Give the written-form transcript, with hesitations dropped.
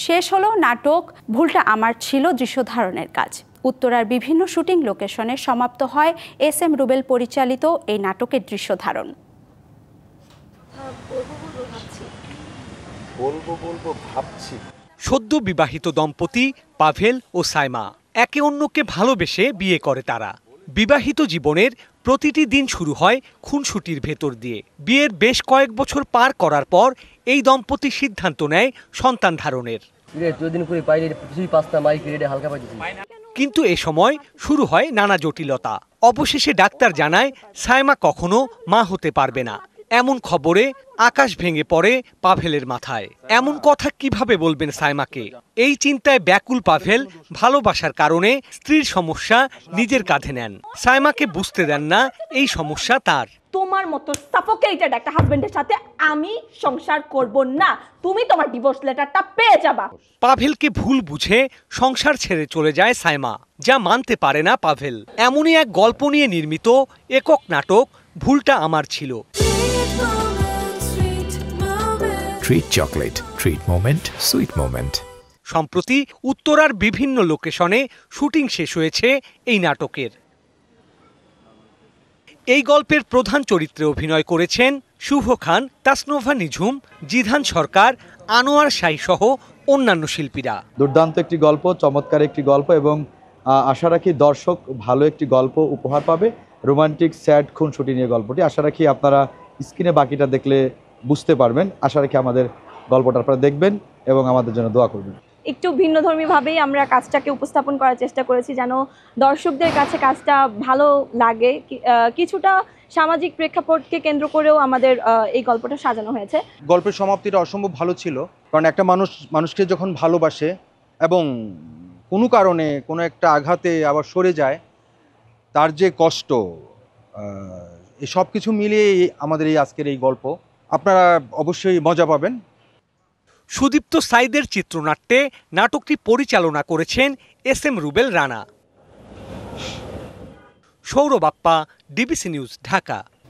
শেষ হলো নাটক ভুলটা আমার ছিল দৃশ্য ধারণের কাজ। উত্তরার বিভিন্ন শুটিং লোকেশনে সমাপ্ত হয় SM রুবেল পরিচালিত এই নাটকের দৃশ্য ধারণ। সদ্য বিবাহিত দম্পতি পাভেল ও সাইমা একে অন্যকে ভালোবেসে বিয়ে করে তারা। বিবাহিত জীবনের প্রতিটি দিন শুরু হয় খুনসুটির ভেতর দিয়ে। বিয়ের বেশ কয়েক বছর পার করার পর এই দম্পতি সিদ্ধান্ত নেয় সন্তান ধারণের। কিন্তু এ সময় শুরু হয় নানা জটিলতা। অবশেষে ডাক্তার জানায় সাইমা কখনো মা হতে পারবে না। এমন খবরে আকাশ ভেঙে পড়ে পাভেলের মাথায়। এমন কথা কিভাবে বলবেন সাইমাকে? এই চিন্তায় ব্যাকুল পাভেল ভালোবাসার কারণে স্ত্রীর সমস্যা নিজের কাঁধে নেন। সাইমাকে বুঝতে দেন না এই সমস্যা তার। তোমার মতো সাফোকেটেড একটা হাজবেন্ডের সাথে আমি সংসার করব না। তুমি তোমার ডিভোর্স লেটারটা পেয়ে যাবা। পাভেলকে ভুল বুঝে সংসার ছেড়ে চলে যায় সাইমা, যা মানতে পারে না পাভেল। এমনই এক গল্প নিয়ে নির্মিত একক নাটক ভুলটা আমার ছিল। Treat chocolate, treat moment, sweet moment. সম্প্রতি উত্তরার বিভিন্ন লোকেশনে শুটিং শেষ হয়েছে এই নাটকের। এই গল্পের প্রধান চরিত্রে অভিনয় করেছেন শুভ খান, তাসনোভা নিঝুম, জিধান সরকার, আনোয়ার শাহী সহ অন্যান্য শিল্পীরা। দুর্দান্ত একটি গল্প, চমৎকার একটি গল্প এবং আশা রাখি দর্শক ভালো একটি গল্প উপহার পাবে। রোমান্টিক স্যাড খুনসুটি নিয়ে গল্পটি। আশা রাখি আপনারা স্ক্রিনে বাকিটা দেখলে বুঝতে পারবেন। আশা রাখি আমাদের গল্পটা আপনারা দেখবেন এবং আমাদের জন্য দোয়া করবেন। একটু ভিন্নধর্মীভাবেই আমরা কাজটাকে উপস্থাপন করার চেষ্টা করেছি যেন দর্শকদের কাছে কাজটা ভালো লাগে। কিছুটা সামাজিক প্রেক্ষাপটকে কেন্দ্র করেও আমাদের এই গল্পটা সাজানো হয়েছে। গল্পের সমাপ্তিটা অসম্ভব ভালো ছিল, কারণ একটা মানুষকে যখন ভালোবাসে এবং কোনো কারণে কোনো একটা আঘাতে আবার সরে যায়, তার যে কষ্ট, এই সব কিছু মিলিয়ে আমাদের এই আজকের এই গল্প। আপনারা অবশ্যই মজা পাবেন। সুদীপ্ত সাইদের চিত্রনাট্যে নাটকটি পরিচালনা করেছেন SM Rubel Rana. Sourav Appa, DBC news, Dhaka.